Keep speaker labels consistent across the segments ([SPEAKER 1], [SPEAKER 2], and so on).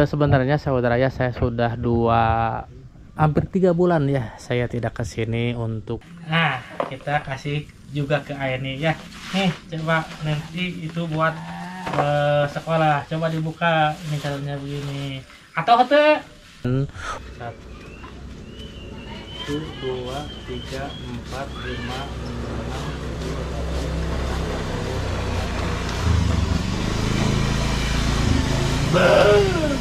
[SPEAKER 1] Sebenarnya saudara ya, saya sudah hampir 3 bulan ya saya tidak ke sini untuk. Nah, kita kasih juga ke Aini ya. Nih, coba nanti itu buat sekolah. Coba dibuka, ini caranya begini. Atau hete. 1, 2, 3, 4, 5, 6.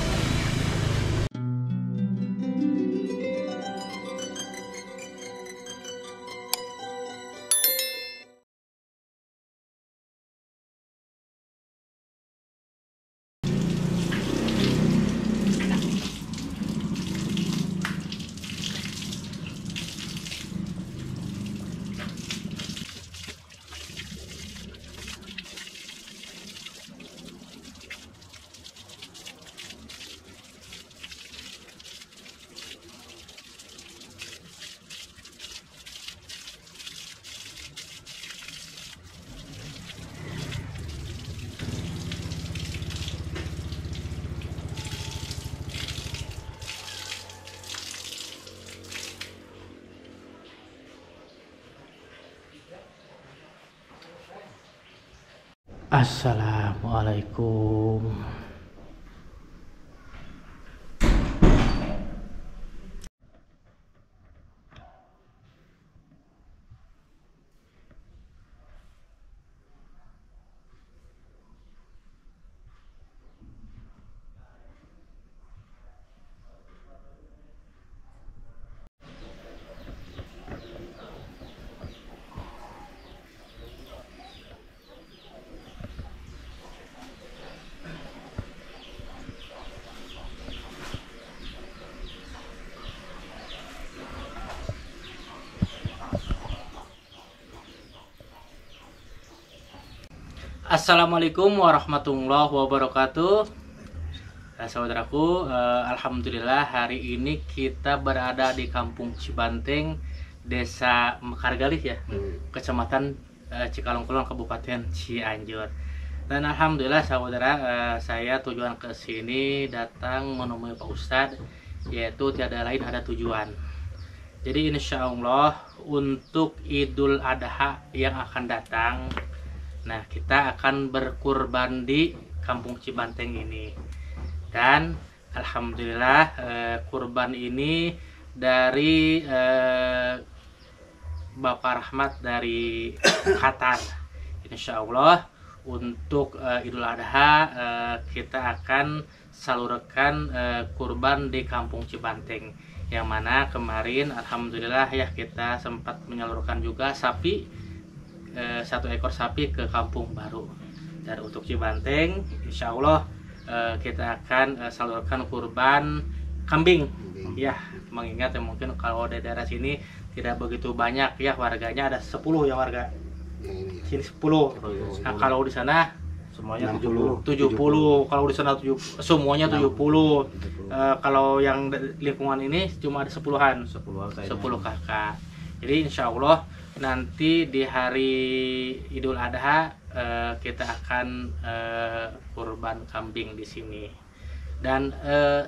[SPEAKER 1] Assalamualaikum. Assalamualaikum warahmatullahi wabarakatuh. Saudaraku, alhamdulillah hari ini kita berada di Kampung Cibanteng, Desa Mekargalih ya, Kecamatan Cikalongkulon, Kabupaten Cianjur. Dan alhamdulillah saudara, saya tujuan ke sini datang menemui Pak Ustadz, yaitu tiada lain ada tujuan. Jadi insya Allah untuk Idul Adha yang akan datang, nah kita akan berkurban di Kampung Cibanteng ini. Dan alhamdulillah kurban ini dari Bapak Rahmat dari Qatar. Insya Allah untuk Idul Adha kita akan salurkan kurban di Kampung Cibanteng, yang mana kemarin alhamdulillah ya kita sempat menyalurkan juga sapi, 1 ekor sapi ke Kampung Baru. Dan untuk Cibanteng insya Allah kita akan salurkan kurban kambing ya, mengingat mungkin kalau di daerah sini tidak begitu banyak ya warganya, ada 10 ya warga sini 10. Nah kalau di sana
[SPEAKER 2] semuanya
[SPEAKER 1] 70. Kalau di sana semuanya 70. Kalau yang lingkungan ini cuma ada 10-an, 10 kakak. Jadi insya Allah nanti di hari Idul Adha kita akan kurban kambing di sini. Dan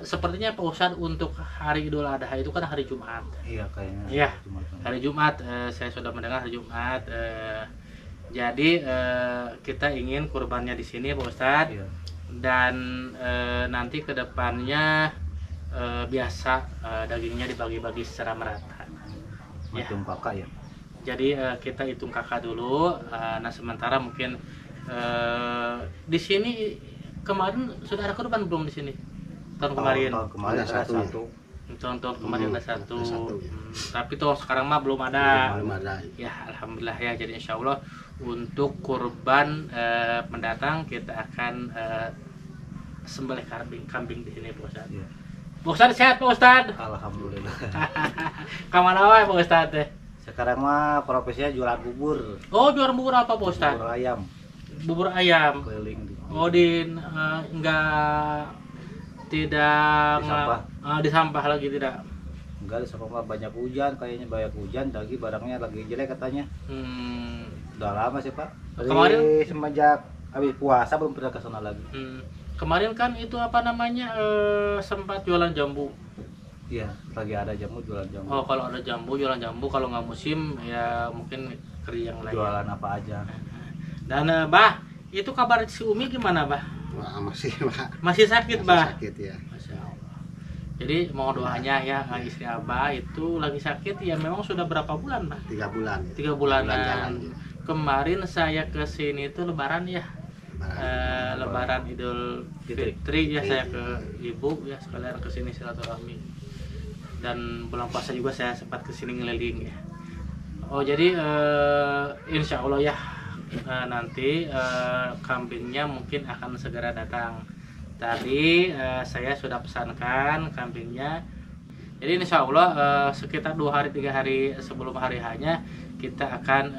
[SPEAKER 1] sepertinya Pak Ustadz untuk hari Idul Adha itu kan hari Jumat.
[SPEAKER 2] Iya kayaknya.
[SPEAKER 1] Iya, hari Jumat. Saya sudah mendengar hari Jumat. Jadi kita ingin kurbannya di sini Pak Ustadz. Iya. Dan nanti kedepannya biasa dagingnya dibagi-bagi secara merata.
[SPEAKER 2] Hitung kakak ya.
[SPEAKER 1] Jadi kita hitung kakak dulu. Nah sementara mungkin di sini kemarin sudah ada kurban belum di sini? Tahun kemarin.
[SPEAKER 2] Tahun kemarin ada satu.
[SPEAKER 1] Tahun kemarin ada satu. Tapi tahun sekarang mah belum ada.
[SPEAKER 2] Belum ada.
[SPEAKER 1] Ya alhamdulillah ya. Jadi insya Allah untuk kurban mendatang kita akan sembelih kambing di sini Pak Ustadz. Ya. Pak Ustadz sehat Pak Ustadz?
[SPEAKER 2] Alhamdulillah.
[SPEAKER 1] Kamana wae Pak Ustadz?
[SPEAKER 2] Sekarang mah profesinya jualan bubur.
[SPEAKER 1] Oh, jualan bubur apa Pak Ustadz?
[SPEAKER 2] Bubur ayam.
[SPEAKER 1] Bubur ayam.
[SPEAKER 2] Keliling.
[SPEAKER 1] Oh, tidak di sampah lagi tidak?
[SPEAKER 2] Enggak, di sampah banyak hujan, kayaknya banyak hujan, lagi barangnya lagi jelek katanya. Udah lama sih Pak. Kemarin semenjak habis puasa belum pernah ke sana lagi.
[SPEAKER 1] Kemarin kan itu apa namanya sempat jualan jambu.
[SPEAKER 2] Iya, lagi ada jamu jualan jamu.
[SPEAKER 1] Oh, kalau ada jambu jualan jambu, kalau nggak musim ya mungkin kerja yang lain.
[SPEAKER 2] Jualan apa aja.
[SPEAKER 1] Dan Bah, itu kabar si Umi gimana, Bah?
[SPEAKER 3] Wah, masih Pak.
[SPEAKER 1] Masih sakit,
[SPEAKER 3] Masih
[SPEAKER 1] Bah?
[SPEAKER 3] sakit ya.
[SPEAKER 1] Masya Allah. Jadi mau doanya ya istri Abah itu lagi sakit ya, memang sudah berapa bulan, Bah?
[SPEAKER 3] 3 bulan.
[SPEAKER 1] 3 bulanan.
[SPEAKER 3] jalan.
[SPEAKER 1] Kemarin saya ke sini itu lebaran ya. Lebaran Idul Fitri ya, saya ke ibu ya, sekalian ke sini silaturahmi. Dan bulan puasa juga saya sempat ke sini ngeliling ya. Oh, jadi insya Allah ya nanti kambingnya mungkin akan segera datang. Tadi saya sudah pesankan kambingnya. Jadi insya Allah sekitar 2 hari 3 hari sebelum hari hanya kita akan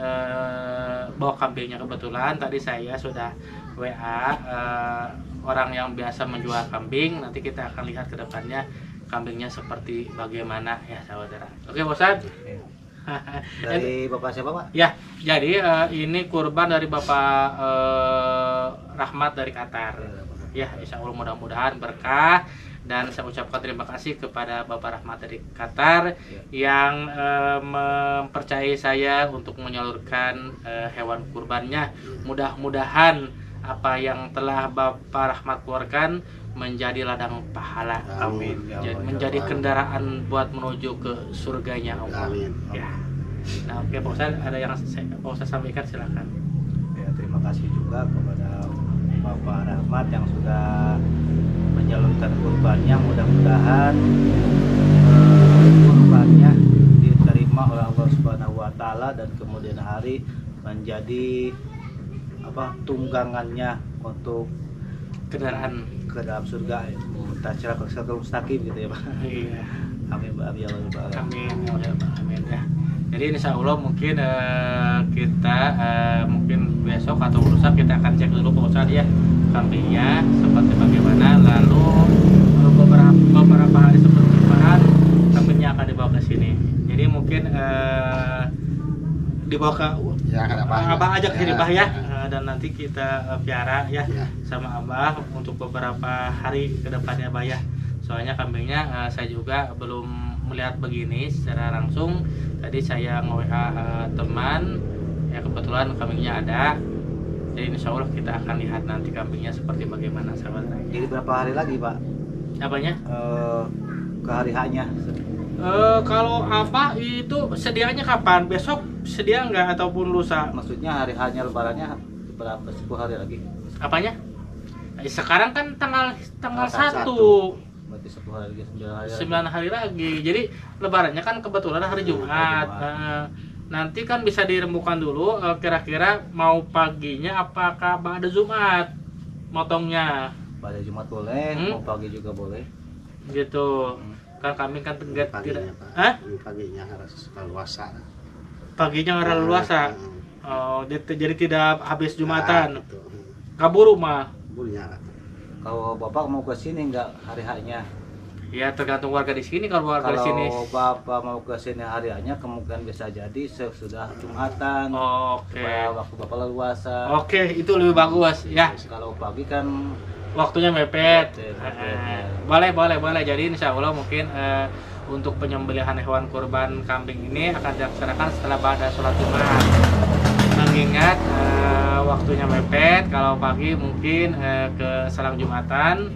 [SPEAKER 1] bawa kambingnya. Kebetulan tadi saya sudah WA orang yang biasa menjual kambing. Nanti kita akan lihat ke depannya kambingnya seperti bagaimana ya saudara. Oke, Bosan.
[SPEAKER 2] Dari Bapak siapa, Pak?
[SPEAKER 1] Ya, jadi ini kurban dari Bapak Rahmat dari Qatar. Ya, insya Allah mudah-mudahan berkah. Dan saya ucapkan terima kasih kepada Bapak Rahmat dari Qatar yang mempercayai saya untuk menyalurkan hewan kurbannya. Mudah-mudahan apa yang telah Bapak Rahmat keluarkan menjadi ladang pahala.
[SPEAKER 2] Amin. Ya Allah,
[SPEAKER 1] Menjadi
[SPEAKER 2] ya Allah.
[SPEAKER 1] kendaraan buat menuju ke surganya Allah.
[SPEAKER 3] Amin.
[SPEAKER 1] Ya. Nah, oke Pak Ustadz, ada yang Pak Ustadz sampaikan, silakan.
[SPEAKER 2] Ya, terima kasih juga kepada Bapak Rahmat yang sudah menyalurkan kurbannya. Mudah-mudahan kurbannya diterima oleh Allah Subhanahu wa taala dan kemudian hari menjadi tunggangannya untuk
[SPEAKER 1] Kendaraan.
[SPEAKER 2] ke dalam surga, siratal mustaqim gitu ya, Pak.
[SPEAKER 1] Iya.
[SPEAKER 2] Amin ya Allah.
[SPEAKER 1] Amin. Ya Allah. Amin ya. Jadi insya Allah mungkin kita mungkin besok atau lusa kita akan cek dulu Pak Ustadz ya kambingnya seperti bagaimana. Lalu beberapa hari sebelum lebaran kambingnya akan dibawa ke sini. Jadi mungkin dibawa ke
[SPEAKER 3] Ya, kan
[SPEAKER 1] Abah ajak ke sini,
[SPEAKER 3] Ya.
[SPEAKER 1] Bah ya. Dan nanti kita piara ya
[SPEAKER 3] Ya.
[SPEAKER 1] sama Abah untuk beberapa hari ke depannya, Bah ya. Soalnya kambingnya saya juga belum melihat begini secara langsung. Tadi saya nge-WA teman ya, kebetulan kambingnya ada. Jadi insya Allah kita akan lihat nanti kambingnya seperti bagaimana sahabat.
[SPEAKER 2] Jadi berapa hari lagi, Pak?
[SPEAKER 1] Apanya?
[SPEAKER 2] Ke hari H-nya.
[SPEAKER 1] Kalau Abah itu sedianya kapan? Besok sedia nggak ataupun lusa?
[SPEAKER 2] Maksudnya hari H-nya lebarannya berapa? 10 hari lagi.
[SPEAKER 1] Apanya? Sekarang kan tanggal 1.
[SPEAKER 2] Berarti 10 hari lagi, 9 hari lagi.
[SPEAKER 1] 9 hari lagi. Jadi lebarannya kan kebetulan hari Jumat. Nanti kan bisa dirembukan dulu kira-kira mau paginya apakah pada Jumat motongnya
[SPEAKER 2] Pada Jumat boleh, mau pagi juga boleh.
[SPEAKER 1] gitu. Kan kami kan tidak
[SPEAKER 3] Paginya, Pak.
[SPEAKER 1] Hah?
[SPEAKER 3] Paginya harus leluasa.
[SPEAKER 1] Paginya nggak luasa. Oh, jadi tidak habis Jumatan.
[SPEAKER 3] Gitu.
[SPEAKER 1] Kabur rumah.
[SPEAKER 3] Burunya.
[SPEAKER 2] Kalau Bapak mau ke sini nggak hari H-nya?
[SPEAKER 1] Ya tergantung warga di sini. Kalau warga di sini.
[SPEAKER 2] Kalau Bapak mau ke sini hari H-nya kemungkinan bisa jadi sesudah Jumatan.
[SPEAKER 1] Oke.
[SPEAKER 2] Supaya waktu Bapak leluasa.
[SPEAKER 1] Oke, itu lebih bagus ya.
[SPEAKER 2] Kalau pagi kan
[SPEAKER 1] Waktunya mepet.
[SPEAKER 2] Mepet.
[SPEAKER 1] Boleh. Jadi insya Allah mungkin untuk penyembelihan hewan kurban kambing ini akan dilaksanakan setelah pada sholat Jumat. Mengingat waktunya mepet, kalau pagi mungkin ke selang Jumatan,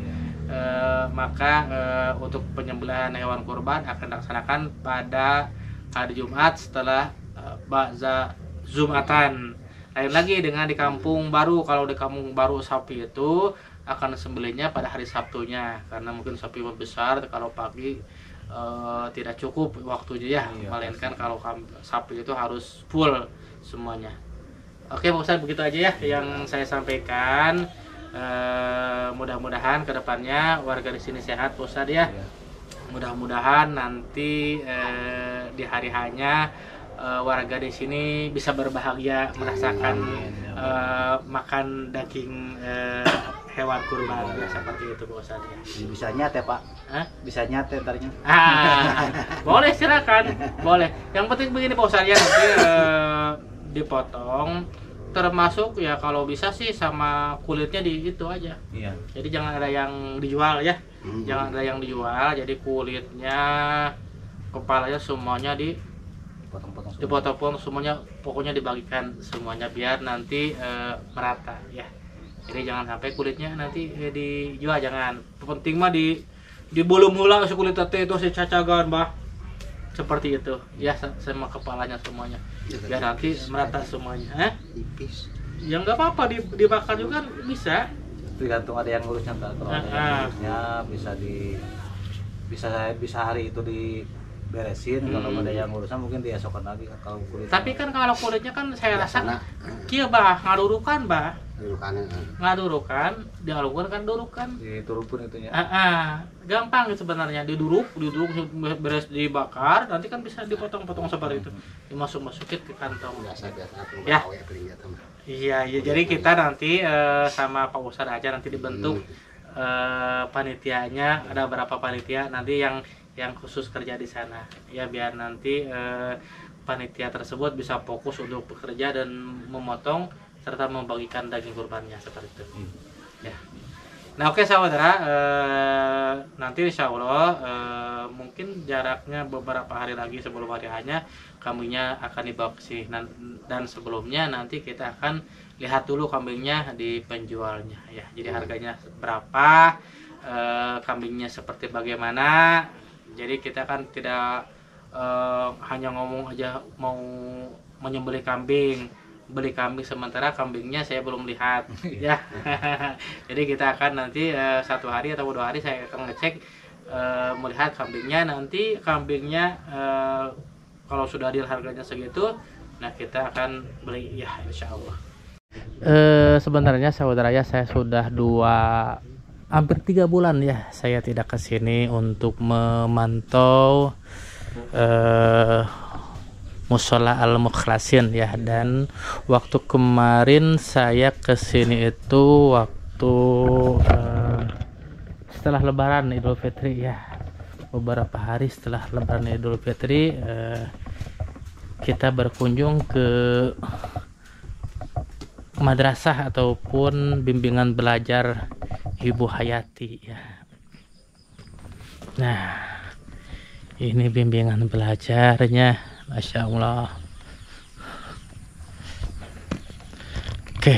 [SPEAKER 1] maka untuk penyembelihan hewan kurban akan dilaksanakan pada hari Jumat setelah ba'za Jumatan. Lain lagi dengan di kampung baru. Kalau di kampung baru sapi itu akan sembelihnya pada hari Sabtunya, karena mungkin sapi besar kalau pagi tidak cukup waktunya ya.
[SPEAKER 2] Iya,
[SPEAKER 1] Melainkan kalau sapi itu harus full semuanya. Oke Pak Ustadz, begitu aja ya yang saya sampaikan. Mudah-mudahan kedepannya warga di sini sehat Pak Ustadz ya. Mudah-mudahan nanti di hari hanya warga di sini bisa berbahagia merasakan makan daging hewan kurban ya, seperti itu Pak Ustadz ya.
[SPEAKER 2] bisa nyate, Pak.
[SPEAKER 1] Hah?
[SPEAKER 2] Bisa nyate ntarnya.
[SPEAKER 1] Boleh silakan, boleh. Yang penting begini Pak Ustadz ya, nanti dipotong termasuk ya kalau bisa sih sama kulitnya di itu aja.
[SPEAKER 2] Iya.
[SPEAKER 1] Jadi jangan ada yang dijual ya.
[SPEAKER 3] Hmm.
[SPEAKER 1] Jangan ada yang dijual. Jadi kulitnya, kepalanya semuanya
[SPEAKER 2] Potong-potong semua.
[SPEAKER 1] dipotong-potong semuanya, pokoknya dibagikan semuanya biar nanti merata ya. Jadi jangan sampai kulitnya nanti dijual, jangan. Penting mah di belum hula si kulit teh itu si cacagan bah. Seperti itu ya, sama kepalanya semuanya. Biar nanti merata semuanya.
[SPEAKER 3] Tipis.
[SPEAKER 1] Ya nggak apa-apa dibakar juga kan bisa.
[SPEAKER 2] Tergantung ada yang ngurusnya Kak. Kalau ada yang ngurusnya bisa hari itu diberesin. Kalau ada yang ngurusnya mungkin diesokan lagi kan kalau kulit.
[SPEAKER 1] Tapi kan kalau kulitnya kan saya rasa
[SPEAKER 3] Biasana,
[SPEAKER 1] kieu bah ngadurukan bah.
[SPEAKER 3] Dudukannya,
[SPEAKER 1] Ngadurukan, dialukan kan durukan.
[SPEAKER 2] Diturupun itunya.
[SPEAKER 1] Gampang sebenarnya, diduruk beres dibakar, nanti kan bisa dipotong-potong seperti itu, dimasuk-masukin ke kantong.
[SPEAKER 3] biasa aku
[SPEAKER 1] Ya.
[SPEAKER 3] gawe beli ya teman.
[SPEAKER 1] Iya, jadi kita nanti sama Pak Ustadz aja nanti dibentuk panitianya, ada berapa panitia nanti yang khusus kerja di sana. Ya biar nanti panitia tersebut bisa fokus untuk bekerja dan memotong serta membagikan daging kurbannya seperti itu. Ya. Nah oke saudara, nanti insya Allah mungkin jaraknya beberapa hari lagi sebelum hari hanya kambingnya akan dibawa ke sini, dan sebelumnya nanti kita akan lihat dulu kambingnya di penjualnya ya. Jadi harganya berapa, kambingnya seperti bagaimana. Jadi kita kan tidak hanya ngomong aja mau menyembelih kambing, beli kambing sementara kambingnya saya belum lihat ya. Jadi kita akan nanti 1 hari atau 2 hari saya akan ngecek melihat kambingnya. Nanti kambingnya kalau sudah deal harganya segitu, nah kita akan beli ya insya Allah. Sebenarnya saudara ya, saya sudah hampir 3 bulan ya saya tidak kesini untuk memantau Mushola Al-Mukhlasin ya. Dan waktu kemarin saya kesini itu waktu setelah Lebaran Idul Fitri ya, beberapa hari setelah Lebaran Idul Fitri kita berkunjung ke madrasah ataupun bimbingan belajar Ibu Hayati ya. Nah ini bimbingan belajarnya, Masya Allah. Oke.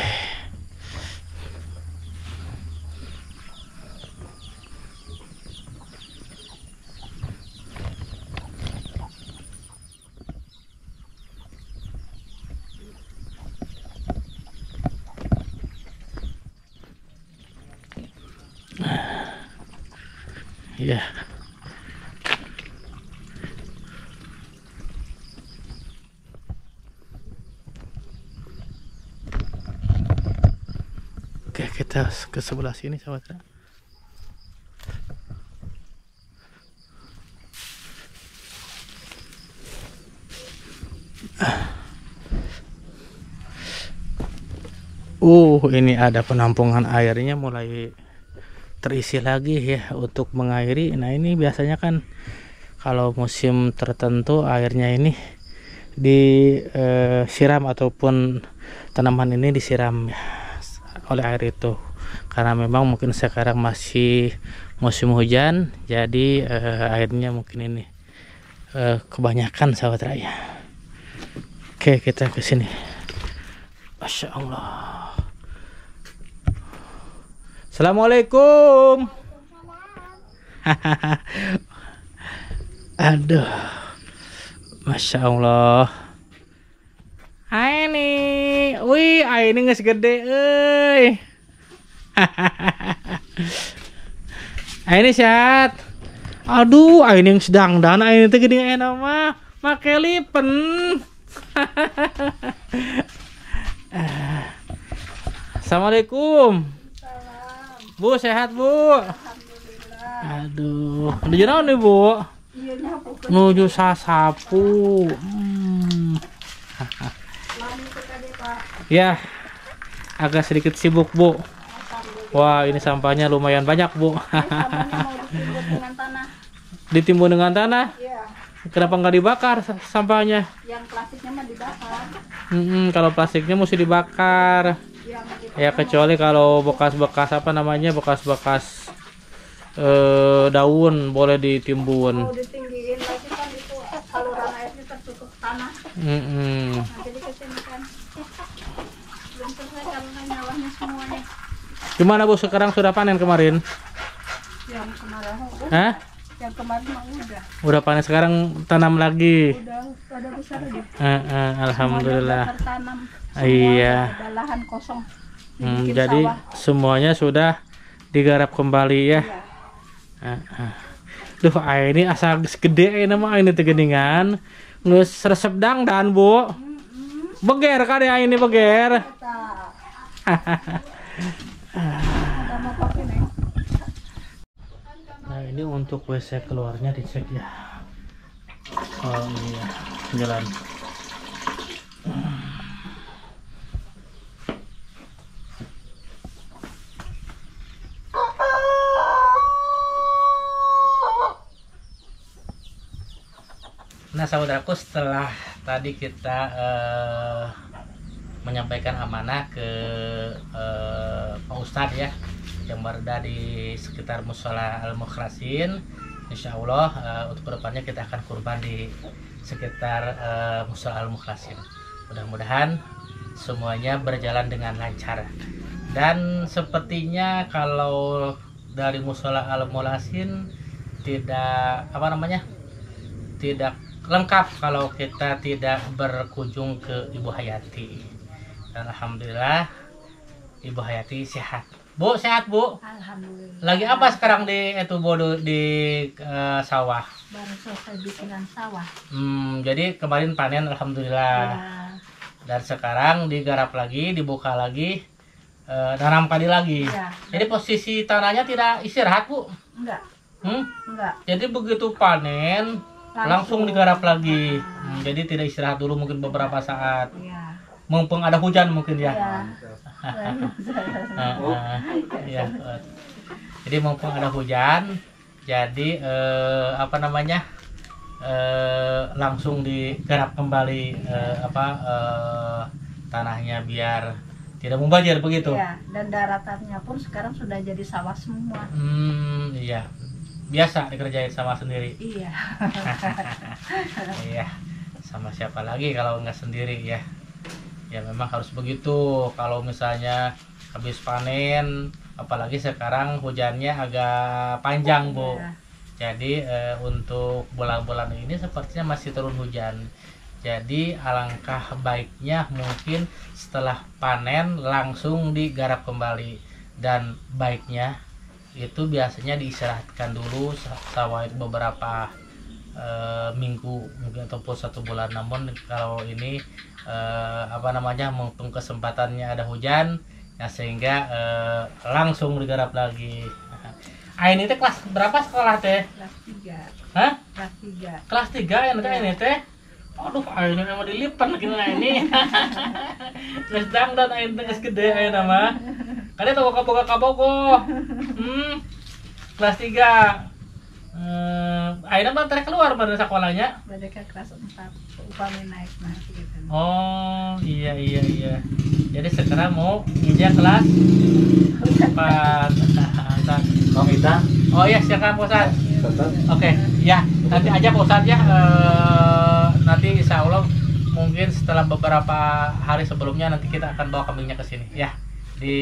[SPEAKER 1] Ya. Oke, kita ke sebelah sini saudara. Ini ada penampungan airnya mulai terisi lagi ya untuk mengairi. Nah ini biasanya kan kalau musim tertentu airnya ini disiram ataupun tanaman ini disiram ya, oleh air itu, karena memang mungkin sekarang masih musim hujan, jadi airnya mungkin ini kebanyakan sahabat raya. Oke, kita ke sini. Masya Allah. Assalamualaikum. Aduh, Masya Allah. Ini, wih, ini nges gede, ini sehat. Aduh, ini yang sedang dan ini tuh gede enak mah, make lipen. Assalamualaikum. Bu, sehat Bu? Aduh, di jauh nih Bu. Nuju sasapu. Ya, agak sedikit sibuk Bu. Wah, ini sampahnya lumayan banyak Bu.
[SPEAKER 4] Sampahnya mau ditimbun dengan tanah.
[SPEAKER 1] Ditimbun dengan tanah?
[SPEAKER 4] Iya.
[SPEAKER 1] Kenapa nggak dibakar sampahnya?
[SPEAKER 4] Yang plastiknya mah dibakar.
[SPEAKER 1] Kalau plastiknya mesti dibakar. Ya kecuali kalau bekas-bekas apa namanya, bekas-bekas daun boleh ditimbun.
[SPEAKER 4] Mau ditinggiin lagi kan itu saluran airnya tertutup tanah.
[SPEAKER 1] Mm-mm.
[SPEAKER 4] Nah, jadi kesini kan. Belum selesai kalau nggak nyawanya semuanya.
[SPEAKER 1] Gimana Bu, sekarang sudah panen kemarin?
[SPEAKER 4] Yang kemarin,
[SPEAKER 1] Hah?
[SPEAKER 4] yang kemarin mah udah.
[SPEAKER 1] Udah panen, sekarang tanam lagi.
[SPEAKER 4] Udah pada besar aja.
[SPEAKER 1] Alhamdulillah.
[SPEAKER 4] Semuanya udah tertanam.
[SPEAKER 1] Iya.
[SPEAKER 4] Ada lahan kosong. Dibikin
[SPEAKER 1] Jadi
[SPEAKER 4] sawah.
[SPEAKER 1] semuanya sudah digarap kembali ya.
[SPEAKER 4] Iya.
[SPEAKER 1] Duh, ini asal gede nama ini tegeningan. Nges resep dangdan Bu. Beger kan ya ini beger.
[SPEAKER 4] Ada mau pakai nih.
[SPEAKER 1] Nah ini untuk WC keluarnya dicek ya. Oh iya, jalan. Nah saudaraku, setelah tadi kita menyampaikan amanah ke Pak Ustadz ya, yang berada di sekitar Musola Al-Mukhlasin. Insya Allah untuk kedepannya kita akan kurban di sekitar Musola Al-Mukhlasin. Mudah-mudahan semuanya berjalan dengan lancar. Dan sepertinya kalau dari Musola Al-Mukhlasin tidak tidak lengkap kalau kita tidak berkunjung ke Ibu Hayati. Dan alhamdulillah Ibu Hayati sehat. Bu, sehat Bu?
[SPEAKER 4] Alhamdulillah.
[SPEAKER 1] Lagi apa sekarang di di sawah?
[SPEAKER 4] Baru selesai bikinan sawah.
[SPEAKER 1] Jadi kemarin panen alhamdulillah.
[SPEAKER 4] Ya.
[SPEAKER 1] Dan sekarang digarap lagi, dibuka lagi, tanam padi lagi.
[SPEAKER 4] Ya.
[SPEAKER 1] Jadi posisi tanahnya tidak istirahat Bu?
[SPEAKER 4] Enggak. Enggak.
[SPEAKER 1] Jadi begitu panen langsung digarap lagi. Jadi tidak istirahat dulu mungkin beberapa saat.
[SPEAKER 4] Iya.
[SPEAKER 1] Mumpung ada hujan mungkin ya.
[SPEAKER 4] Iya.
[SPEAKER 1] Jadi mumpung ada hujan, jadi langsung digarap kembali tanahnya biar tidak mubazir begitu.
[SPEAKER 4] Iya, dan daratannya pun sekarang sudah jadi sawah semua.
[SPEAKER 1] Iya. Biasa dikerjain sama sendiri.
[SPEAKER 4] Iya.
[SPEAKER 1] Iya. Sama siapa lagi kalau nggak sendiri ya. Ya memang harus begitu. Kalau misalnya habis panen, apalagi sekarang hujannya agak panjang Bu.
[SPEAKER 4] Iya.
[SPEAKER 1] Jadi untuk bulan-bulan ini sepertinya masih turun hujan. Jadi alangkah baiknya mungkin setelah panen langsung digarap kembali. Dan baiknya itu biasanya diistirahatkan dulu sawah itu beberapa minggu mungkin ataupun 1 bulan. Namun kalau ini mumpung kesempatannya ada hujan ya, sehingga langsung digarap lagi. Ini teh kelas berapa sekolah teh?
[SPEAKER 4] Kelas 3.
[SPEAKER 1] Hah?
[SPEAKER 4] Kelas 3.
[SPEAKER 1] Kelas 3 ya nanti ini teh. Aduh, ini emang dilipat lagi ini. Geus dangdan ayeuna teh geus gede ayeuna mah. Kalian tahu kaboga-kabogo. Kelas 3. Ayeuna mah teh keluar dari sekolahnya.
[SPEAKER 4] Mereka kelas 4 upami naik nanti gitu.
[SPEAKER 1] Oh, iya. Jadi sekarang mau nginjak kelas 4.
[SPEAKER 3] Kok kita?
[SPEAKER 1] Oh iya, silakan Pak Ustadz.
[SPEAKER 3] Tetap.
[SPEAKER 1] Oke, ya nanti aja Pak Ustadz ya. Nanti insya Allah mungkin setelah beberapa hari sebelumnya nanti kita akan bawa kambingnya ke sini ya, di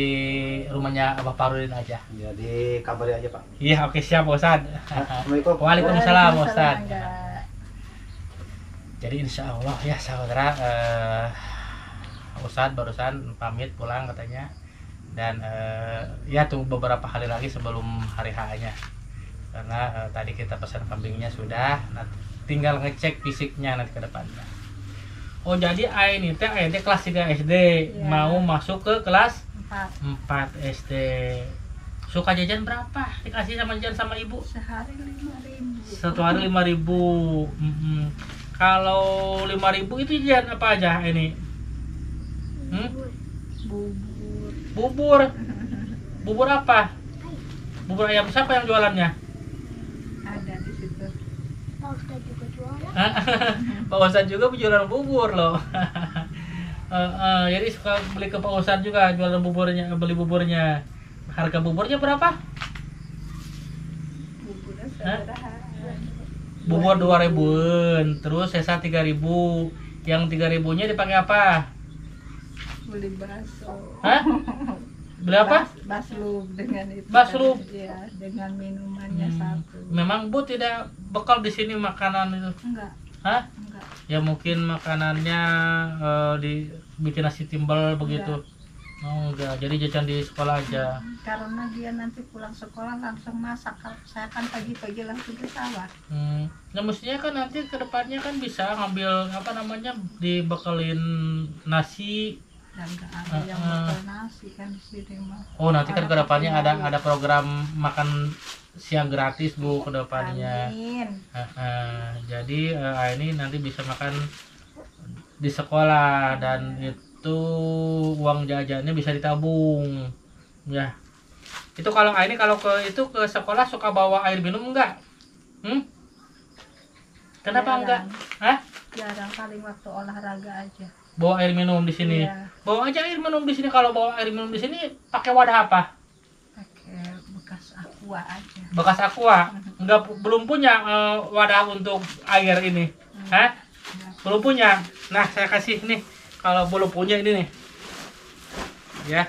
[SPEAKER 1] rumahnya Abah Parudin aja.
[SPEAKER 3] Ya dikabari aja Pak.
[SPEAKER 1] Iya, oke, siap Pak Ustadz.
[SPEAKER 3] Assalamualaikum.
[SPEAKER 1] Waalaikumsalam Pak Ustadz.
[SPEAKER 4] Enggak.
[SPEAKER 1] Jadi insya Allah ya saudara, Ustadz barusan pamit pulang katanya. Dan ya tunggu beberapa hari lagi sebelum hari H-nya, karena tadi kita pesan kambingnya sudah, tinggal ngecek fisiknya nanti ke depannya. Oh jadi ini teh kelas 3 SD
[SPEAKER 4] Ya.
[SPEAKER 1] mau masuk ke kelas
[SPEAKER 4] 4.
[SPEAKER 1] 4 SD. Suka jajan berapa? Dikasih sama jajan sama ibu?
[SPEAKER 4] Sehari 5.000.
[SPEAKER 1] Satu hari 5.000. Kalau 5.000 itu jajan apa aja ini?
[SPEAKER 4] Bubur.
[SPEAKER 1] Bubur apa? Bubur ayam, siapa yang jualannya?
[SPEAKER 4] Ada di situ. Pak Ustadz juga jualan.
[SPEAKER 1] Pak Ustadz juga jualan bubur loh. Jadi suka beli ke Pak Ustadz juga jualan buburnya, beli buburnya. Harga buburnya berapa?
[SPEAKER 5] Buburnya
[SPEAKER 1] Hah?
[SPEAKER 5] sederhana.
[SPEAKER 1] Bubur 2.000-an, terus sesa 3.000. Yang 3.000-nya dipakai apa?
[SPEAKER 5] Beli bakso.
[SPEAKER 1] Hah? Beli apa?
[SPEAKER 5] Baslub dengan itu.
[SPEAKER 1] Baslub?
[SPEAKER 5] Ya, dengan minumannya
[SPEAKER 1] Hmm.
[SPEAKER 5] satu.
[SPEAKER 1] Memang Bu tidak bekal di sini makanan itu.
[SPEAKER 5] Enggak,
[SPEAKER 1] Hah?
[SPEAKER 5] enggak.
[SPEAKER 1] Ya mungkin makanannya dibikin nasi timbal begitu. Oh enggak, jadi jajan di sekolah aja.
[SPEAKER 5] Karena dia nanti pulang sekolah langsung masak. Kalau saya kan pagi-pagi langsung ke sawah.
[SPEAKER 1] Nah mestinya kan nanti kedepannya kan bisa ngambil apa namanya dibekelin nasi.
[SPEAKER 5] Dan enggak ada yang makan nasi kan di sini mah.
[SPEAKER 1] Oh nanti kan kedepannya ada program makan siang gratis Bu kedepannya.
[SPEAKER 5] Amin.
[SPEAKER 1] Jadi ini nanti bisa makan di sekolah dan itu uang jajannya bisa ditabung ya. Itu kalau ini kalau ke sekolah suka bawa air minum enggak? Kenapa
[SPEAKER 5] Jarang.
[SPEAKER 1] enggak? Hah?
[SPEAKER 5] Jarang, paling waktu olahraga aja.
[SPEAKER 1] Bawa air minum di sini.
[SPEAKER 5] Iya.
[SPEAKER 1] Bawa aja air minum di sini. Kalau bawa air minum di sini pakai wadah apa?
[SPEAKER 5] Pakai bekas aqua aja.
[SPEAKER 1] Bekas aqua. Enggak, belum punya wadah untuk air ini. Hah? Belum punya. Nah, saya kasih nih. Kalau belum punya ini nih. Ya.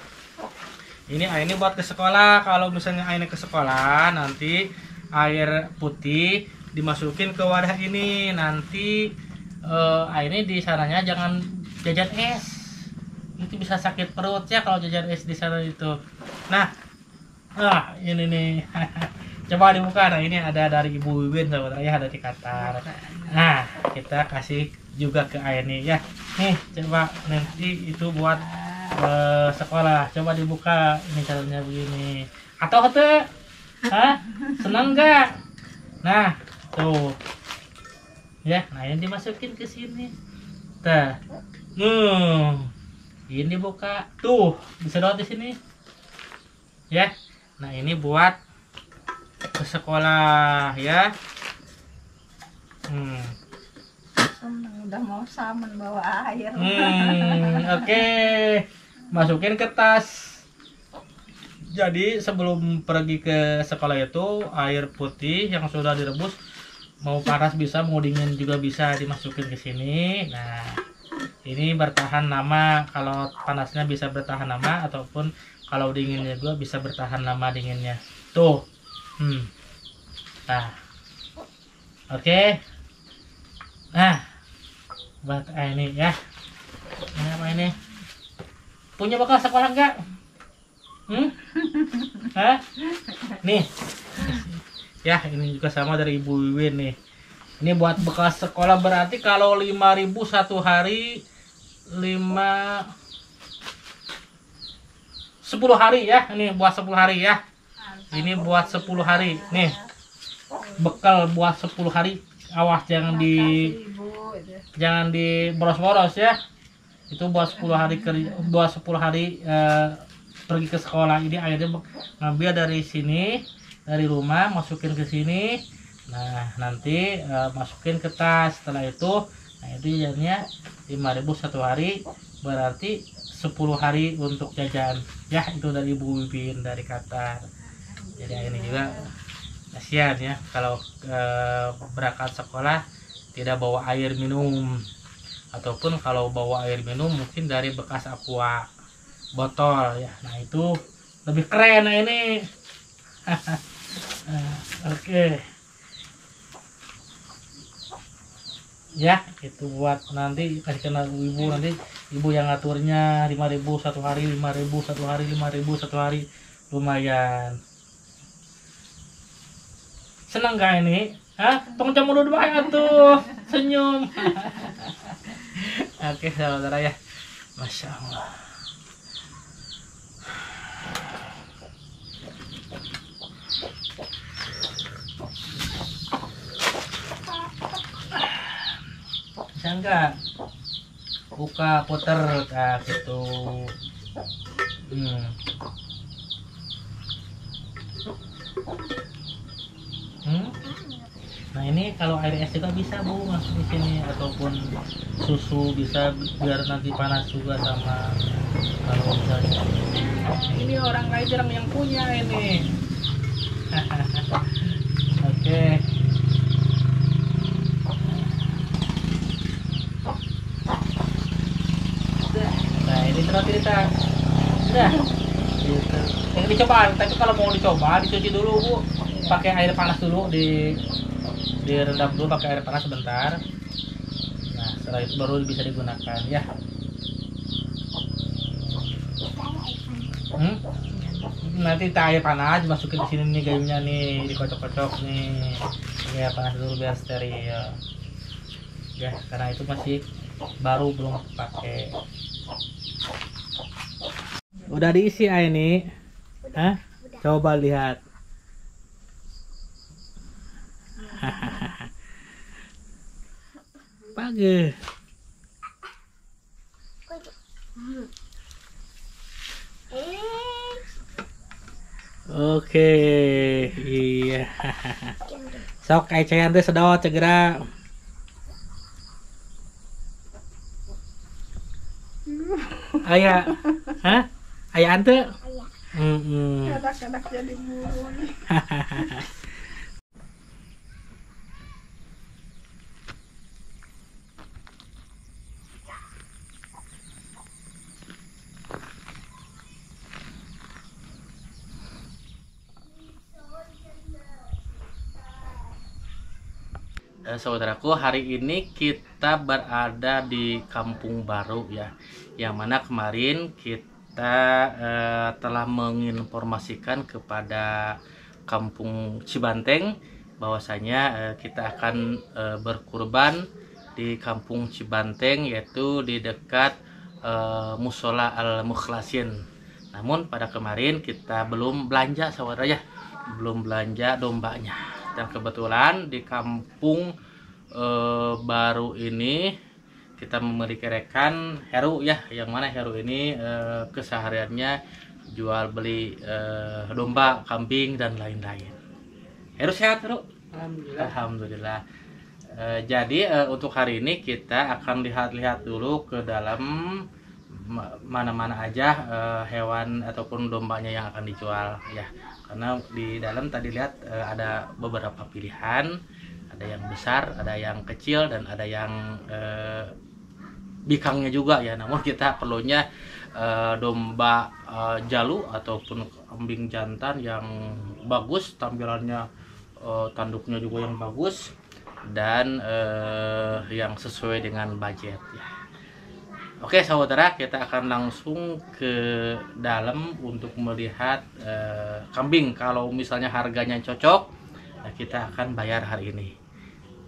[SPEAKER 1] Ini buat ke sekolah. Kalau misalnya airnya ke sekolah, nanti air putih dimasukin ke wadah ini. Nanti airnya di sananya jangan jajan es. Itu bisa sakit perut ya kalau jajan es di sana itu. Nah, ini nih. Coba dibuka. Nah, ini ada dari Ibu Wiwin sahabat ayah, ada di Qatar. Nah, kita kasih juga ke Aini ya. Nih, coba nanti itu buat sekolah. Coba dibuka. Ini caranya begini. Atau hete? Hah? Senang nggak? Nah, tuh. Ya, nah ini dimasukin ke sini. Tuh. Ini buka. Tuh, bisa dot di sini. Ya. Nah, ini buat ke sekolah ya.
[SPEAKER 5] Senang, udah mau samen bawa air.
[SPEAKER 1] Oke. Masukin ke tas. Jadi sebelum pergi ke sekolah itu air putih yang sudah direbus, mau panas bisa, mau dingin juga bisa, dimasukin ke sini. Nah, ini bertahan lama. Kalau panasnya bisa bertahan lama, ataupun kalau dinginnya juga bisa bertahan lama dinginnya. Tuh. Nah. Oke. Nah. Buat ini ya. Ini apa ini? Punya bekal sekolah enggak? Hah? Nih. Ya, ini juga sama dari Ibu Wiwin nih. Ini buat bekal sekolah, berarti kalau 5.000 satu hari, 10 hari ya. Ini buat 10 hari ya. Ini buat 10 hari. Nih. Bekal buat 10 hari. Awas jangan jangan diboros-boros ya. Itu buat 10 hari buat 10 hari pergi ke sekolah. Ini airnya ngambil dari sini, dari rumah, masukin ke sini. Nah, nanti masukin ke tas. Setelah itu, nah itu jajannya 5.000 satu hari, berarti 10 hari untuk jajan. Ya, itu dari Ibu Wiwin dari Qatar. Jadi ini juga kasihan ya kalau berangkat sekolah tidak bawa air minum, ataupun kalau bawa air minum mungkin dari bekas aqua botol ya. Nah, itu lebih keren. Nah, ini. Oke. Ya, itu buat nanti kasih kenal ibu, nanti ibu yang ngaturnya 5.000 satu hari, 5.000 satu hari, 5.000 satu hari, lumayan. Senang gak ini? Hah? Tong jamu dulu ya tuh, senyum. Oke, saudara ya, masya Allah. Bisa enggak buka puter gitu. Nah ini kalau air es juga bisa Bu masuk di sini, ataupun susu bisa biar nanti panas juga sama kalau misalnya. Ini orang lain jarang yang punya ini. Oke. Nah ini terus cerita. Udah. Gitu. Yang dicoba, tapi kalau mau dicoba dicuci dulu Bu, pakai air panas dulu, direndam dulu pakai air panas sebentar. Nah setelah itu baru bisa digunakan ya. Nanti air panas masukin di sini nih gayungnya nih, dikocok-kocok nih. Ya panas dulu biar steril. Ya karena itu masih baru belum pakai. Udah diisi air nih. Hah? Coba lihat. Bagus. Oke, iya. Sok ecehan teh sedot segera. Aya, hah? Aya ante? Aya.
[SPEAKER 5] Kadang-kadang jadi burung.
[SPEAKER 1] Saudaraku, hari ini kita berada di Kampung Baru ya, yang mana kemarin kita telah menginformasikan kepada Kampung Cibanteng bahwasanya kita akan berkurban di Kampung Cibanteng, yaitu di dekat Musola Al-Mukhlasin. Namun pada kemarin kita belum belanja saudara ya, belum belanja dombanya. Dan kebetulan di Kampung Baru ini kita memiliki rekan Heru ya, yang mana Heru ini kesehariannya jual beli domba, kambing dan lain-lain. Heru sehat Heru? Alhamdulillah. Alhamdulillah. Jadi untuk hari ini kita akan lihat-lihat dulu ke dalam mana-mana aja hewan ataupun dombanya yang akan dijual ya. Karena di dalam tadi lihat ada beberapa pilihan, ada yang besar, ada yang kecil, dan ada yang bikangnya juga ya. Namun kita perlunya domba jalu ataupun kambing jantan yang bagus, tampilannya tanduknya juga yang bagus, dan yang sesuai dengan budget ya. Oke saudara, kita akan langsung ke dalam untuk melihat kambing. Kalau misalnya harganya cocok, nah kita akan bayar hari ini.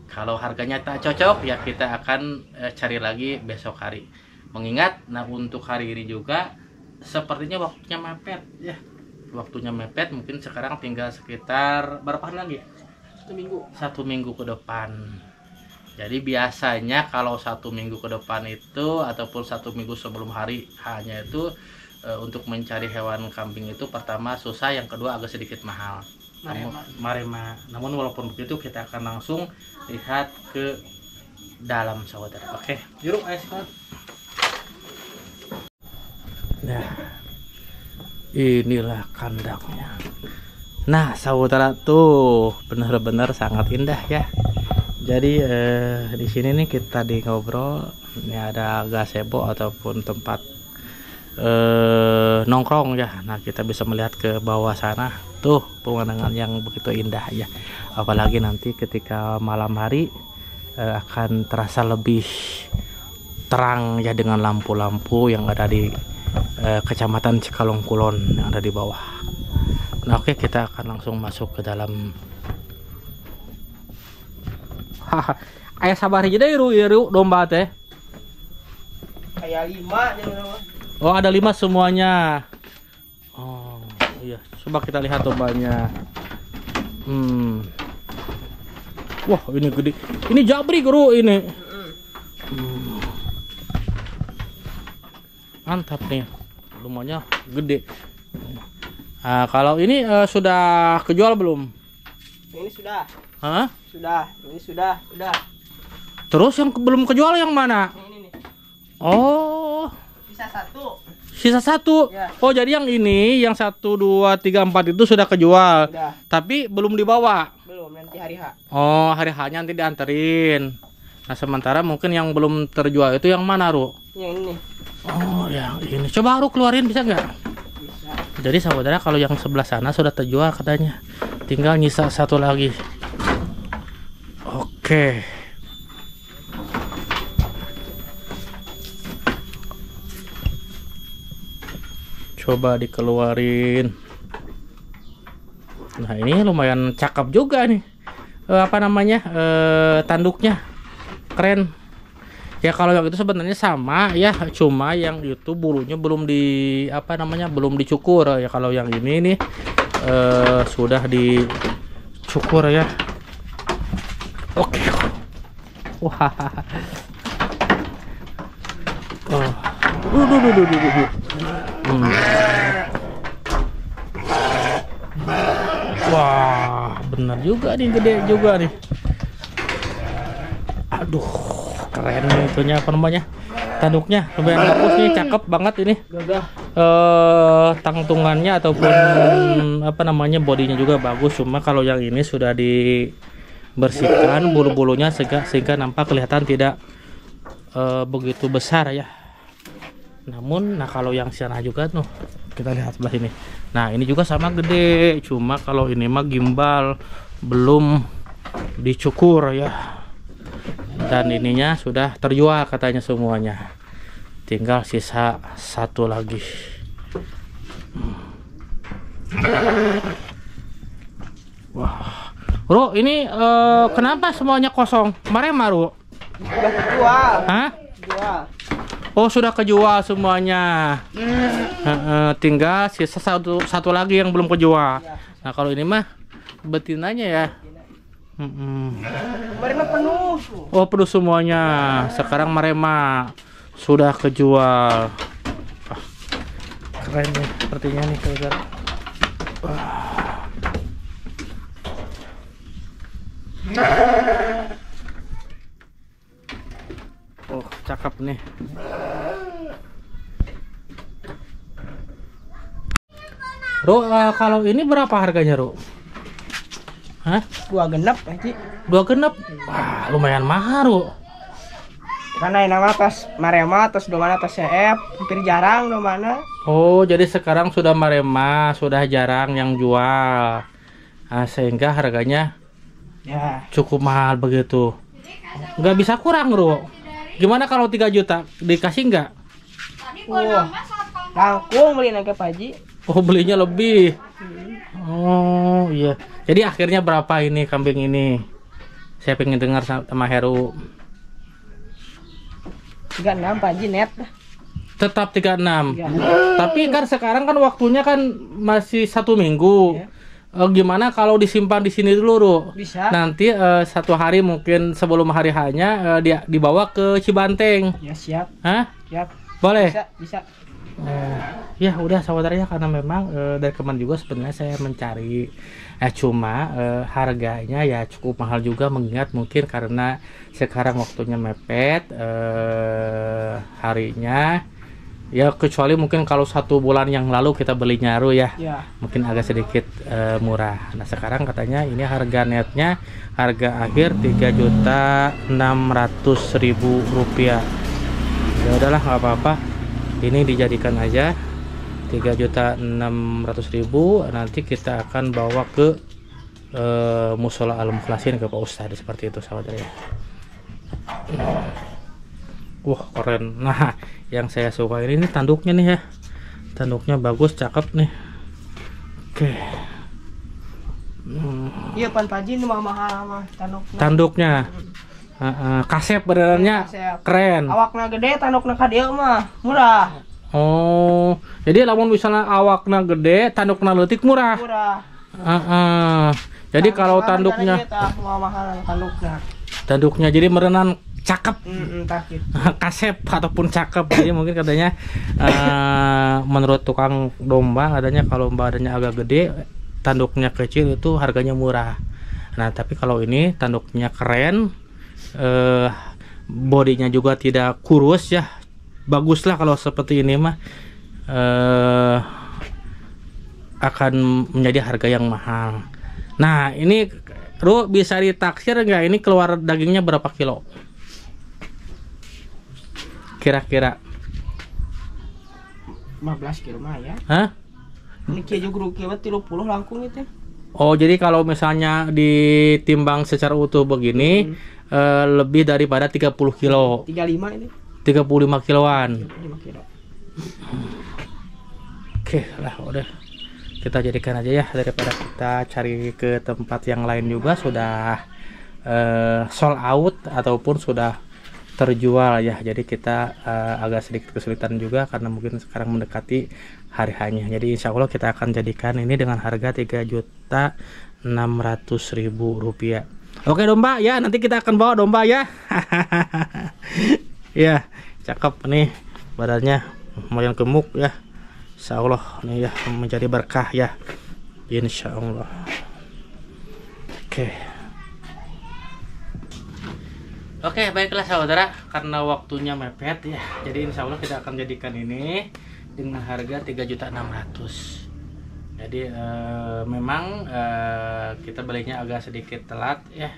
[SPEAKER 1] Kalau harganya tak cocok, ya kita akan cari lagi besok hari. Mengingat, nah untuk hari ini juga sepertinya waktunya mepet ya. Waktunya mepet, mungkin sekarang tinggal sekitar berapa hari lagi? 1 minggu. 1 minggu ke depan. Jadi biasanya kalau 1 minggu ke depan itu ataupun 1 minggu sebelum hari hanya itu untuk mencari hewan kambing itu pertama susah, yang kedua agak sedikit mahal. Namun walaupun begitu kita akan langsung lihat ke dalam saudara. Oke, yuk ayo sekarang. Nah, inilah kandangnya. Nah saudara tuh benar-benar sangat indah ya. Jadi di sini nih kita di ngobrol, ini ada gazebo ataupun tempat nongkrong ya. Nah kita bisa melihat ke bawah sana tuh pemandangan yang begitu indah ya. Apalagi nanti ketika malam hari akan terasa lebih terang ya dengan lampu-lampu yang ada di Kecamatan Cikalong Kulon yang ada di bawah. Nah oke, kita akan langsung masuk ke dalam. Ayah sabar aja deh iru domba teh.
[SPEAKER 2] Kayak 5
[SPEAKER 1] Oh ada 5 semuanya. Oh iya, coba kita lihat dombanya. Wah ini gede. Ini jabri guru ini. Mantap nih, lumayan gede. Nah, kalau ini sudah kejual belum?
[SPEAKER 6] Ini sudah.
[SPEAKER 1] Hah?
[SPEAKER 6] Sudah. Ini sudah.
[SPEAKER 1] Terus yang belum kejual yang mana?
[SPEAKER 6] Ini nih.
[SPEAKER 1] Oh,
[SPEAKER 6] Bisa 1.
[SPEAKER 1] sisa 1.
[SPEAKER 6] Ya.
[SPEAKER 1] Oh, jadi yang ini yang 1, 2, 3, 4 itu sudah kejual.
[SPEAKER 6] Sudah.
[SPEAKER 1] Tapi belum dibawa.
[SPEAKER 6] Belum, nanti hari H.
[SPEAKER 1] Oh, hari H-nya nanti dianterin. Nah, sementara mungkin yang belum terjual itu yang mana, Ru?
[SPEAKER 6] Yang ini.
[SPEAKER 1] Oh, yang ini. Coba Ru keluarin bisa nggak?
[SPEAKER 6] Bisa.
[SPEAKER 1] Jadi saudara, kalau yang sebelah sana sudah terjual katanya. Tinggal nyisa 1 lagi. Oke. Coba dikeluarin. Nah, ini lumayan cakep juga nih. Apa namanya? Tanduknya. Keren. Ya kalau yang itu sebenarnya sama ya, cuma yang itu bulunya belum belum dicukur ya. Kalau yang ini nih sudah dicukur ya. Oke. Wah. Oh. Wah, benar juga nih, gede juga nih. Aduh, keren nih itunya, apa namanya, tanduknya lumayan bagus nih, cakep banget ini. Tangtungannya ataupun apa namanya, bodinya juga bagus. Cuma kalau yang ini sudah dibersihkan bulu-bulunya sehingga nampak kelihatan tidak begitu besar ya. Namun, nah kalau yang sana juga tuh kita lihat sebelah sini. Nah ini juga sama gede, cuma kalau ini mah gimbal, belum dicukur ya. Dan ininya sudah terjual katanya semuanya. Tinggal sisa 1 lagi. Wah, Ru, ini kenapa semuanya kosong? Kemarin Ru?
[SPEAKER 6] Sudah terjual.
[SPEAKER 1] Hah?
[SPEAKER 6] Jual.
[SPEAKER 1] Oh, sudah kejual semuanya. Tinggal sisa satu lagi yang belum kejual. Nah kalau ini mah betinanya ya.
[SPEAKER 6] Kemarin mah penuh.
[SPEAKER 1] Oh, penuh semuanya. Sekarang Marema sudah kejual. Keren nih sepertinya nih saudara. Oh, cakep nih. Ru, kalau ini berapa harganya, Ru? Hah?
[SPEAKER 6] 2 genep Haji.
[SPEAKER 1] 2 genep? Wah, lumayan mahal, Ru.
[SPEAKER 6] Karena yang nama atas Marema, atas domana, atas CF, hampir jarang domana.
[SPEAKER 1] Oh, jadi sekarang sudah Marema, sudah jarang yang jual. Nah, sehingga harganya
[SPEAKER 6] Ya.
[SPEAKER 1] cukup mahal begitu. Nggak bisa kurang, Ru. Gimana kalau 3 juta? Dikasih nggak?
[SPEAKER 6] Langkung beli naga Haji.
[SPEAKER 1] Oh, belinya lebih. Oh, iya. Jadi akhirnya berapa ini kambing ini? Saya pengen dengar sama Heru.
[SPEAKER 6] 36 Haji net.
[SPEAKER 1] Tetap 36.
[SPEAKER 6] Ya.
[SPEAKER 1] Tapi kan sekarang kan waktunya kan masih 1 minggu.
[SPEAKER 6] Ya.
[SPEAKER 1] Gimana kalau disimpan di sini dulu, Ru?
[SPEAKER 6] Bisa.
[SPEAKER 1] Nanti 1 hari mungkin sebelum hari H-nya dia dibawa ke Cibanteng.
[SPEAKER 6] Ya siap.
[SPEAKER 1] Hah?
[SPEAKER 6] Siap.
[SPEAKER 1] Boleh?
[SPEAKER 6] Bisa.
[SPEAKER 1] Ya udah saudaranya, karena memang dari kemarin juga sebenarnya saya mencari, cuma harganya ya cukup mahal juga, mengingat mungkin karena sekarang waktunya mepet, harinya ya, kecuali mungkin kalau 1 bulan yang lalu kita beli nyaru ya,
[SPEAKER 6] Ya.
[SPEAKER 1] mungkin agak sedikit murah. Nah sekarang katanya ini harga netnya, harga akhir 3.600.000 rupiah. Ya udahlah, nggak apa-apa, ini dijadikan aja 3.600.000. Nanti kita akan bawa ke musola Al-Mukhlasin, ke Pak Ustadz, seperti itu saudara ya. Wah, keren. Nah yang saya suka ini tanduknya nih ya, tanduknya bagus, cakep nih. Oke.
[SPEAKER 6] Iya pan Haji ini mahal mah
[SPEAKER 1] Tanduknya kasep benerannya
[SPEAKER 6] Kasep.
[SPEAKER 1] keren.
[SPEAKER 6] Awakna gede, tandukna kadeu mah murah.
[SPEAKER 1] Oh, jadi lamun misalnya awakna gede, tandukna leutik murah.
[SPEAKER 6] Murah.
[SPEAKER 1] Jadi kalau tanduknya tanduknya jadi merenan cakep,
[SPEAKER 6] takut.
[SPEAKER 1] kasep ataupun cakep. Jadi mungkin katanya menurut tukang domba katanya kalau badannya agak gede, tanduknya kecil itu harganya murah. Nah, tapi kalau ini tanduknya keren, bodinya juga tidak kurus ya, bagus lah kalau seperti ini mah. Akan menjadi harga yang mahal. Nah, ini Ru bisa ditaksir nggak ini keluar dagingnya berapa kilo? Kira-kira
[SPEAKER 6] 15 kilo mah ya.
[SPEAKER 1] Hah?
[SPEAKER 6] Ini kia juga rugi 30 langkung itu.
[SPEAKER 1] Oh, jadi kalau misalnya ditimbang secara utuh begini lebih daripada 30 kilo.
[SPEAKER 6] 35 ini.
[SPEAKER 1] 35 kiloan.
[SPEAKER 6] 35 kilo.
[SPEAKER 1] Oke lah, udah kita jadikan aja ya, daripada kita cari ke tempat yang lain juga sudah sold out ataupun sudah terjual ya. Jadi kita agak sedikit kesulitan juga karena mungkin sekarang mendekati hari hanya. Jadi insya Allah kita akan jadikan ini dengan harga Rp3.600.000. Oke domba ya, nanti kita akan bawa domba ya. Ya, cakep nih badannya, lumayan gemuk ya. Insya Allah nih ya, menjadi berkah ya, insya Allah. Oke, baiklah saudara, karena waktunya mepet ya, jadi insya Allah kita akan jadikan ini dengan harga 3.600.000. Jadi memang kita belinya agak sedikit telat ya,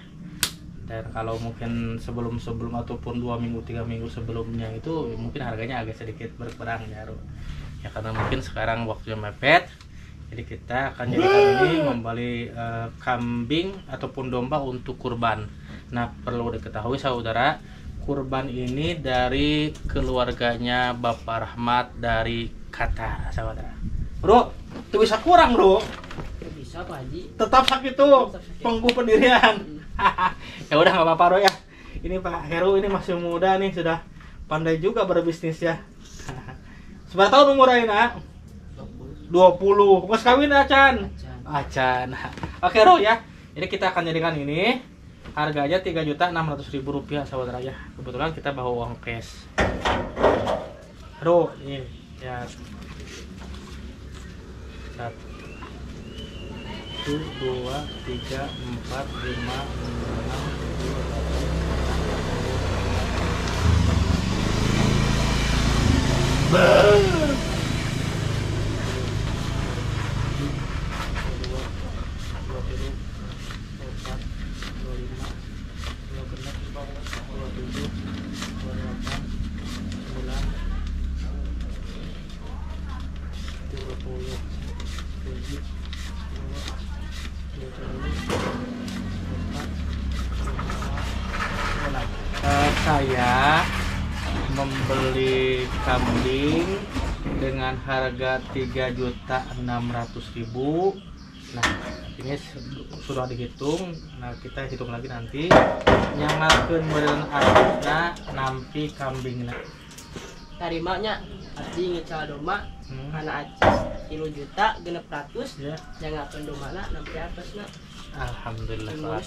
[SPEAKER 1] dan kalau mungkin sebelum ataupun 2 minggu 3 minggu sebelumnya itu mungkin harganya agak sedikit berkurang ya, ya karena mungkin sekarang waktunya mepet. Jadi kita akan jadikan ini membeli kambing ataupun domba untuk kurban. Nah, perlu diketahui saudara, kurban ini dari keluarganya Bapak Rahmat dari Qatar saudara. Bro, itu bisa kurang bro.
[SPEAKER 6] Bisa Pak Haji.
[SPEAKER 1] Tetap sakit tuh, penggu pendirian. Ya udah nggak apa-apa bro ya. Ini Pak Heru ini masih muda nih, sudah pandai juga berbisnis ya. Seberapa tahun umurnya nak? 20. Mas kawin Acan. Acan. Oke bro ya. Jadi kita akan jadikan ini harganya Rp3.600.000 saudara ya. Kebetulan kita bawa uang cash. Bro, ini ya. 1, 2, 3, 4, 5, 6, 7, 8, 9, 10. Saya membeli kambing dengan harga Rp3.600.000. Nah, ini sudah dihitung. Nah, kita hitung lagi nanti. Nyangakeun meureun artosna nampi kambingna.
[SPEAKER 6] Tarimanya Aji ngecal domba karena Aji 3 juta 600
[SPEAKER 1] Ya.
[SPEAKER 6] nyangakeun domana nampi atasna.
[SPEAKER 1] Alhamdulillah.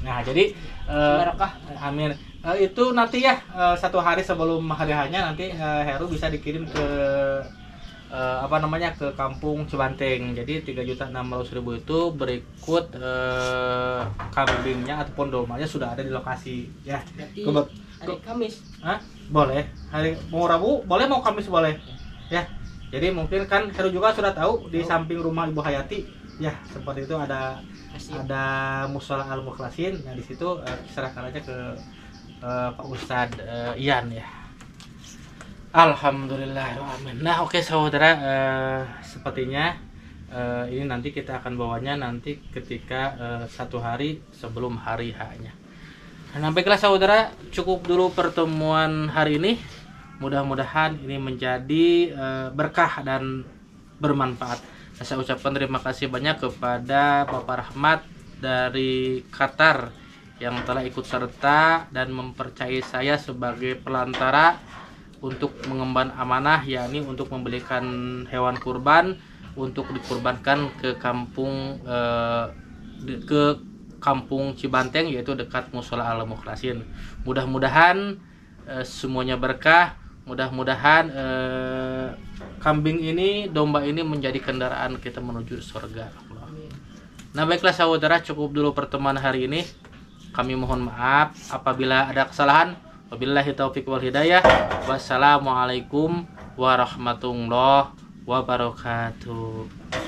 [SPEAKER 1] Nah, jadi
[SPEAKER 6] Barokah.
[SPEAKER 1] amin. Itu nanti ya 1 hari sebelum hari hanya nanti Heru bisa dikirim ke ke kampung Cibanteng. Jadi Rp3.600.000 itu berikut kambingnya ataupun domanya sudah ada di lokasi ya.
[SPEAKER 6] Berarti hari Kamis.
[SPEAKER 1] Hah? Boleh. Hari mau Rabu boleh, mau Kamis boleh. Ya. Jadi mungkin kan Heru juga sudah tahu di samping rumah Ibu Hayati ya, seperti itu ada musola Al-Mukhlasin. Nah, di situ serahkan aja ke Pak Ustadz Ian ya. Alhamdulillah. Amin. Nah, oke saudara, sepertinya ini nanti kita akan bawanya nanti ketika 1 hari sebelum hari H-nya. Nah, baiklah saudara, cukup dulu pertemuan hari ini. Mudah-mudahan ini menjadi berkah dan bermanfaat. Saya ucapkan terima kasih banyak kepada Bapak Rahmat dari Qatar yang telah ikut serta dan mempercayai saya sebagai pelantara untuk mengemban amanah, yakni untuk membelikan hewan kurban untuk dikurbankan ke kampung Cibanteng, yaitu dekat musola Al-Mukhlasin. Mudah-mudahan semuanya berkah. Mudah-mudahan kambing ini, domba ini menjadi kendaraan kita menuju surga. Nah baiklah saudara, cukup dulu pertemuan hari ini. Kami mohon maaf apabila ada kesalahan. Wabillahi taufiq wal hidayah. Wassalamualaikum warahmatullahi wabarakatuh.